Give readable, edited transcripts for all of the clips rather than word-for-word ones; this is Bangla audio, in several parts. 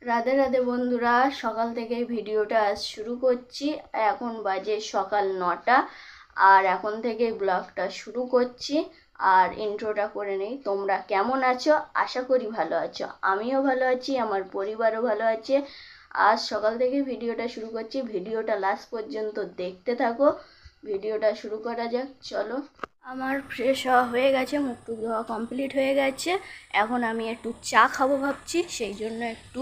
রাধে রাধে বন্ধুরা, সকাল থেকে ভিডিওটা আজ শুরু করছি। এখন বাজে সকাল 9টা আর এখন থেকে ব্লগটা শুরু করছি। আর ইন্ট্রোটা করে নেই। তোমরা কেমন আছো? আশা করি ভালো আছো। আমিও ভালো আছি, আমার পরিবারও ভালো আছে। আজ সকাল থেকে ভিডিওটা শুরু করছি, ভিডিওটা লাস্ট পর্যন্ত দেখতে থাকো। ভিডিওটা শুরু করা যাক, চলো। আমার ফ্রেশ হওয়া হয়ে গেছে, মুখ টুক ধোয়া কমপ্লিট হয়ে গেছে। এখন আমি একটু চা খাবো ভাবছি, সেই জন্য একটু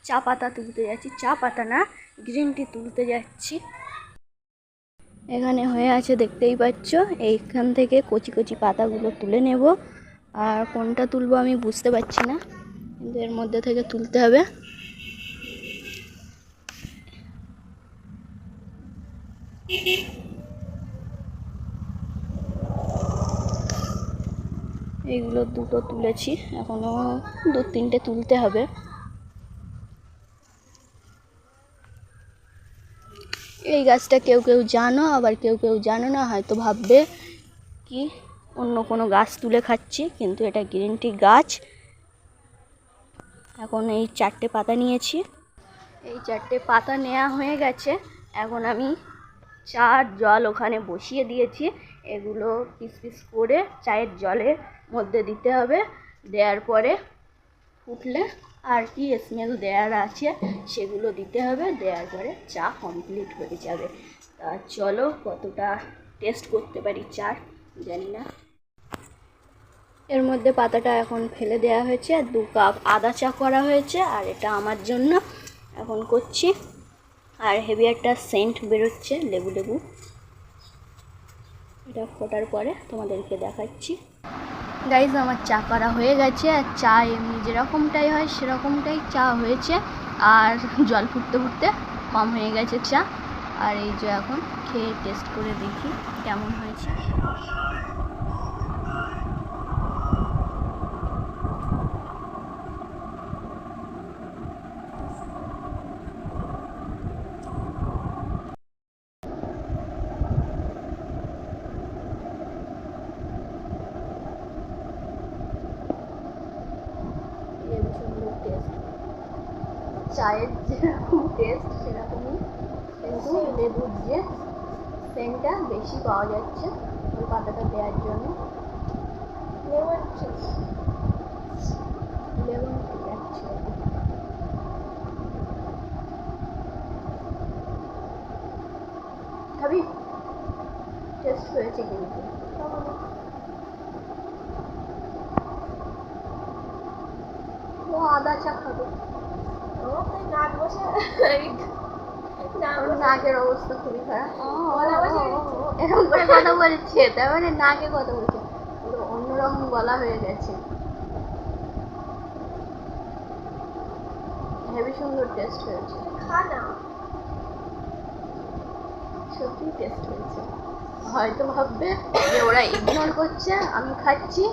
চা পাতা তুলতে যাচ্ছি। চা পাতা না, গ্রিন টি তুলতে যাচ্ছি। এখানে হয়ে আছে, দেখতেই পাচ্ছ। এইখান থেকে কচি কচি পাতাগুলো তুলে নেব। আর কোনটা তুলবো আমি বুঝতে পারছি না, কিন্তু এর মধ্যে থেকে তুলতে হবে। এইগুলো দুটো তুলেছি, এখনো 2-3টে তুলতে হবে। এই গাছটা কেউ কেউ জানো, আবার কেউ কেউ জানো না। হয়তো ভাববে কি অন্য কোনো গাছ তুলে খাচ্ছি, কিন্তু এটা গ্রিন টি গাছ। এখন এই 4টে পাতা নিয়েছি। এই 4টে পাতা নেওয়া হয়ে গেছে। এখন আমি চার জল ওখানে বসিয়ে দিয়েছি। এগুলো পিস পিস করে চায়ের জলের মধ্যে দিতে হবে। দেওয়ার পরে ফুটলে আর কি স্মেল দেওয়ার আছে সেগুলো দিতে হবে। দেওয়ার পরে চা কমপ্লিট হয়ে যাবে। তা চলো, কতটা টেস্ট করতে পারি চার জানি না। এর মধ্যে পাতাটা এখন ফেলে দেওয়া হয়েছে। 2 কাপ আদা চা করা হয়েছে, আর এটা আমার জন্য এখন করছি। আর হেভি একটা সেন্ট বেরোচ্ছে, লেবু লেবু। এটা ফোটার পরে তোমাদেরকে দেখাচ্ছি। গাইজ, আমার চা করা হয়ে গেছে। আর চা এমনি যেরকমটাই হয় সেরকমটাই চা হয়েছে। আর জল ফুটতে ফুটতে কম হয়ে গেছে চা। আর এই যে এখন খেয়ে টেস্ট করে দেখি কেমন হয়েছে। চায়ের যেরকম টেস্ট সেরকমই, কিন্তু লেবুর যে সেন্টটা বেশি পাওয়া যাচ্ছে ওই পাতাটা দেওয়ার জন্য। লেবুন যাচ্ছে। খাবি? টেস্ট হয়েছে কিন্তু। ও আদা চা খাবে। নাকের অবস্থা খুবই খারাপ। এরকম করে কথা বলছে, তার মানে নাকে কথা বলছে, অন্যরকম গলা হয়ে গেছে। হেভি সুন্দর টেস্ট হয়েছে। সত্যি টেস্ট হয়েছে। হয়তো ভাববে যে ওরা ইগনোর করছে, আমি খাচ্ছি,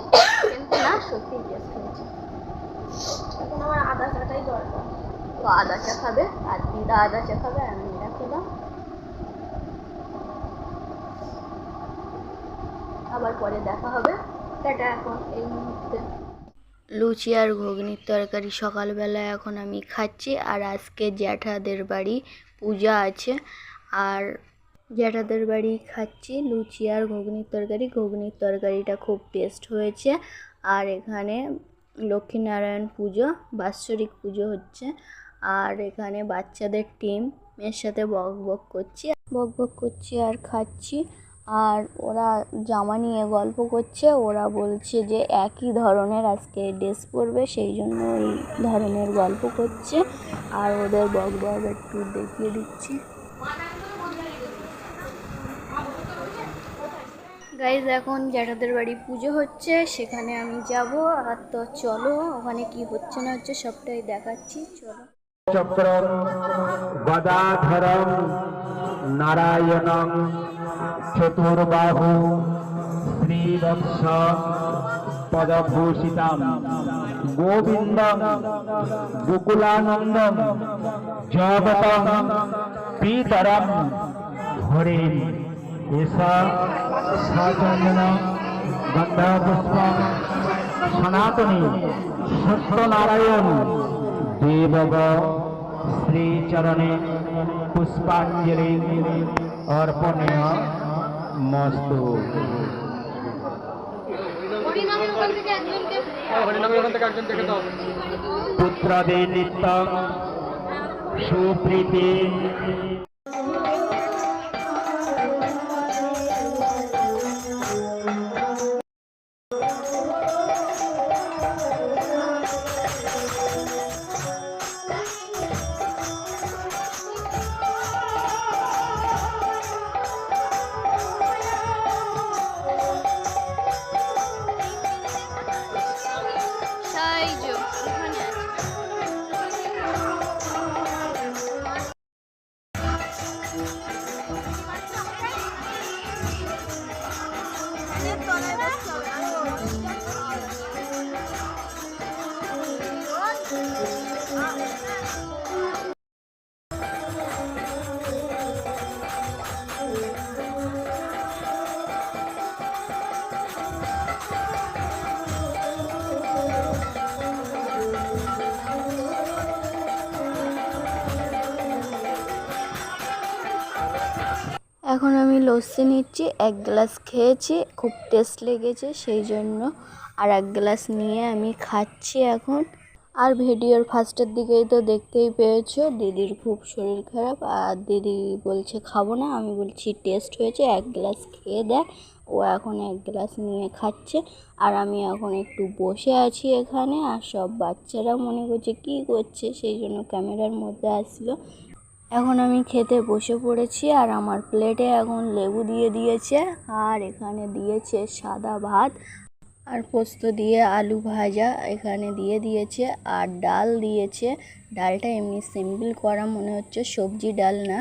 কিন্তু না, সত্যি টেস্ট হয়েছে। এখন আমার আদা চাটাই দরকার। তো আদা চা খাবে, আর দিদা আদা চা খাবে, আর আমি এটা খেলাম। আবার পরে দেখা হবে। টাটা। এখন এই মুহূর্তে লুচি আর ঘুগনির তরকারি সকালবেলা এখন আমি খাচ্ছি। আর আজকে জ্যাঠাদের বাড়ি পূজা আছে, আর জ্যাঠাদের বাড়ি খাচ্ছি লুচি আর ঘুগনির তরকারি। ঘুগনির তরকারিটা খুব টেস্ট হয়েছে। আর এখানে লক্ষ্মীনারায়ণ পুজো, বাৎসরিক পুজো হচ্ছে। আর এখানে বাচ্চাদের টিম এর সাথে বক বক করছি আর খাচ্ছি। আর ওরা জামা নিয়ে গল্প করছে। ওরা বলছে যে একই ধরনের আজকে ড্রেস পরবে, সেই জন্য এই ধরনের গল্প করছে। আর ওদের বক একটু দেখিয়ে দিচ্ছি। গাইজ, এখন জ্যাঠাদের বাড়ি পুজো হচ্ছে, সেখানে আমি যাব। আর তো চলো, ওখানে কি হচ্ছে না হচ্ছে সবটাই দেখাচ্ছি, চলো। চক্রম গদাধরম নারায়ণং চতুর্বাহু শ্রীবৎস পদভূষিতম গোবিন্দং গোকুলানন্দং জগতং পিতরম হরে এষা সচন্দন গন্ধপুষ্পং সনাতনী সত্যনারায়ণ देवग श्रीचरणे पुष्पांजलि अर्पणीय मस्तु। पुत्रदे नित्यं सुप्रीति। এখন আমি লস্যি নিচ্ছি, 1 গ্লাস খেয়েছি, খুব টেস্ট লেগেছে সেই জন্য আর 1 গ্লাস নিয়ে আমি খাচ্ছি এখন। আর ভিডিওর ফার্স্টের দিকেই তো দেখতেই পেয়েছো দিদির খুব শরীর খারাপ, আর দিদি বলছে খাবো না, আমি বলছি টেস্ট হয়েছে 1 গ্লাস খেয়ে দেখ। ও এখন 1 গ্লাস নিয়ে খাচ্ছে আর আমি এখন একটু বসে আছি এখানে, আর সব বাচ্চারা মনে করছে কী করছে, সেই জন্য ক্যামেরার মধ্যে আসলো। এখন আমি খেতে বসে পড়েছি আর আমার প্লেটে এখন লেবু দিয়ে দিয়েছে, আর এখানে দিয়েছে সাদা ভাত আর পোস্ত দিয়ে আলু ভাজা এখানে দিয়ে দিয়েছে, আর ডাল দিয়েছে। ডালটা এমনি সিম্পল করা মনে হচ্ছে, সবজি ডাল না।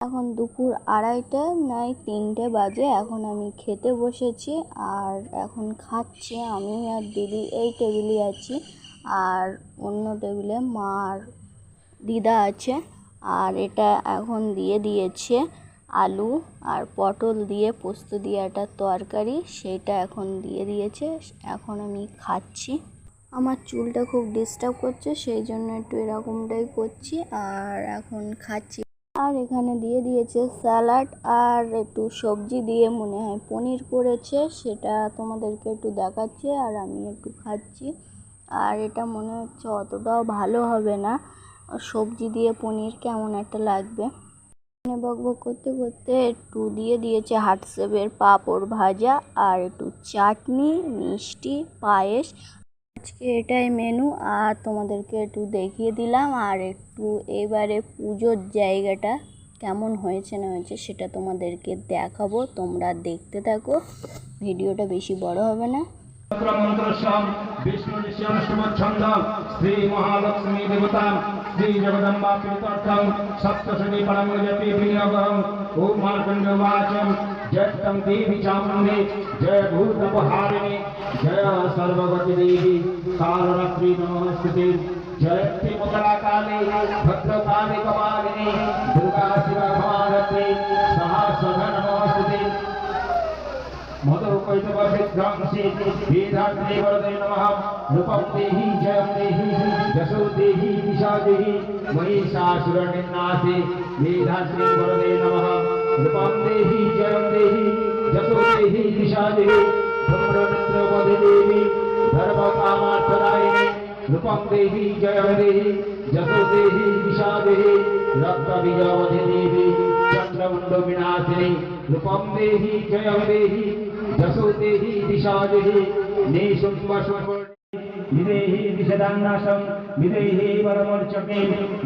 এখন দুপুর 2:30 নাই 3টে বাজে, এখন আমি খেতে বসেছি আর এখন খাচ্ছি। আমি আর দিদি এই টেবিলে আছি, আর অন্য টেবিলে মা আর দিদা আছে। আর এটা এখন দিয়ে দিয়েছে আলু আর পটল দিয়ে পোস্ত দিয়ে একটা তরকারি, সেটা এখন দিয়ে দিয়েছে। এখন আমি খাচ্ছি। আমার চুলটা খুব ডিস্টার্ব করছে, সেই জন্য একটু এরকমটাই করছি আর এখন খাচ্ছি। আর এখানে দিয়ে দিয়েছে স্যালাড আর একটু সবজি দিয়ে মনে হয় পনির করেছে, সেটা তোমাদেরকে একটু দেখাচ্ছি আর আমি একটু খাচ্ছি। আর এটা মনে হচ্ছে অতটাও ভালো হবে না, সবজি দিয়ে পনির কেমন একটা লাগবে। বকবক করতে করতে একটু দিয়ে দিয়েছে হাটসেপের পাঁপড় ভাজা আর একটু চাটনি, মিষ্টি, পায়েস। আজকে এটাই মেনু আর তোমাদেরকে একটু দেখিয়ে দিলাম। আর একটু এবারে পুজোর জায়গাটা কেমন হয়েছে না হয়েছে সেটা তোমাদেরকে দেখাবো, তোমরা দেখতে থাকো, ভিডিওটা বেশি বড় হবে না। विष्णु छंद श्री महालक्ष्मी देवता श्री जगदम्बा प्रीत्यर्थम सप्तशती परम यति विनियोगम ओम मार्कंडेयवाचम जय तम देवी चामुंडे जय भूतपहारिणी जय सर्वगति देवी कालरात्रि नमस्ते जय त्रिपुरा काली भद्रकाली कपालिनी दुर्गा शिवा भवानी सहस्रधन नमस्ते मधुकैतवभिध्वंसी वेदान्ते वरदे नमः रूपं देहि जयं देहि यशो देहि दिशा देहि महिषासुरनिन्नासे वेदान्ते वरदे नमः रूपं देहि जयं देहि यशो देहि दिशा देहि ब्रह्मरुद्रवदे देवी धर्मकामार्थदायिनी रूपं देहि जयं देहि यशो देहि दिशा देहि रक्तबीजवदे देवी चन्द्रमुण्ड विनाशिनी रूपं देहि जयं देहि जसो देहि दिशा देहि निशुम्भशुम्भ विदेहि दिशदान्नाशं विदेहि वरमर्चके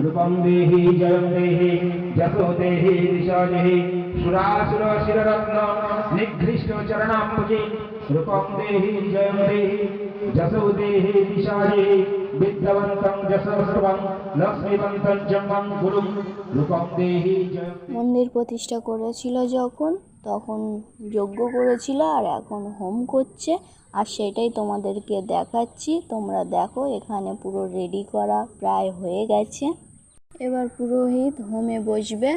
रूपं देहि जयं देहि जसो देहि दिशा देहि सुरासुर शिररत्न निघ्रिष्ट चरणाम्बुजे रूपं देहि जयं देहि जसो देहि दिशा देहि विद्यावन्तं जसस्तवं लक्ष्मीवन्तं जम्मं गुरुं रूपं देहि जयं। মন্দির প্রতিষ্ঠা করেছিল যখন তখন যজ্ঞ করেছিল আর এখন হোম করছে, আর সেটাই তোমাদেরকে দেখাচ্ছি, তোমরা দেখো। এখানে পুরো রেডি করা প্রায় হয়ে গেছে, এবার পুরোহিত হোমে বসবে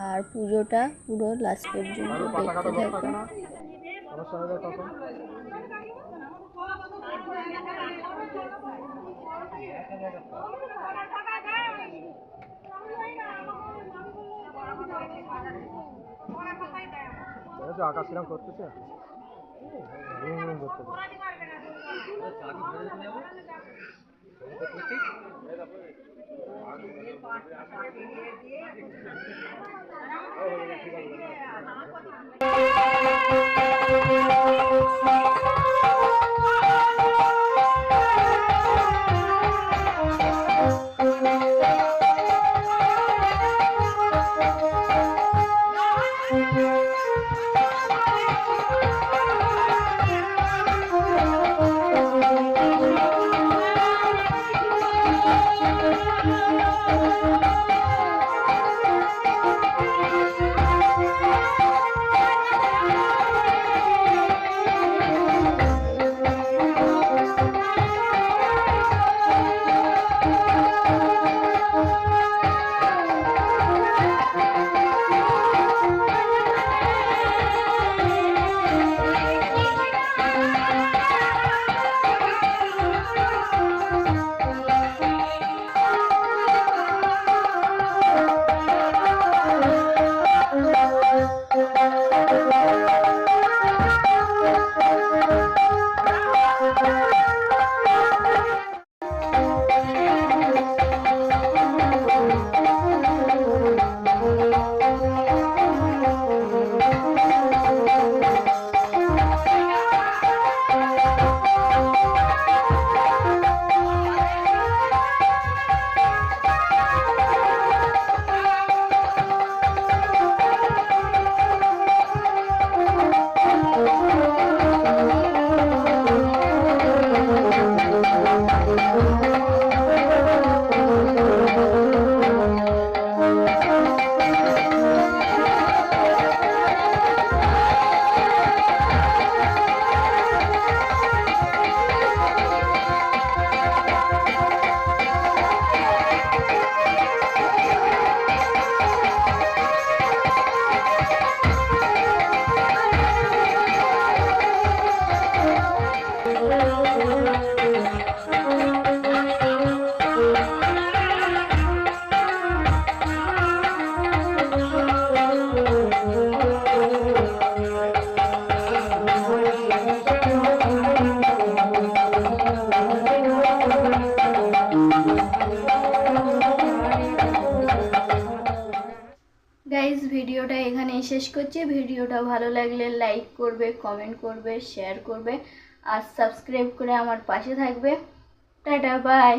আর পুজোটা পুরো লাস্ট পর্যন্ত দেখতে থাকবে। আমার সঙ্গে কখন আকাশ কিরম করতেছে গাইজ ভিডিওটা এখানেই শেষ করছি। ভিডিওটা ভালো লাগলে লাইক করবে, কমেন্ট করবে, শেয়ার করবে আর সাবস্ক্রাইব করে আমার পাশে থাকবে। Tata, by.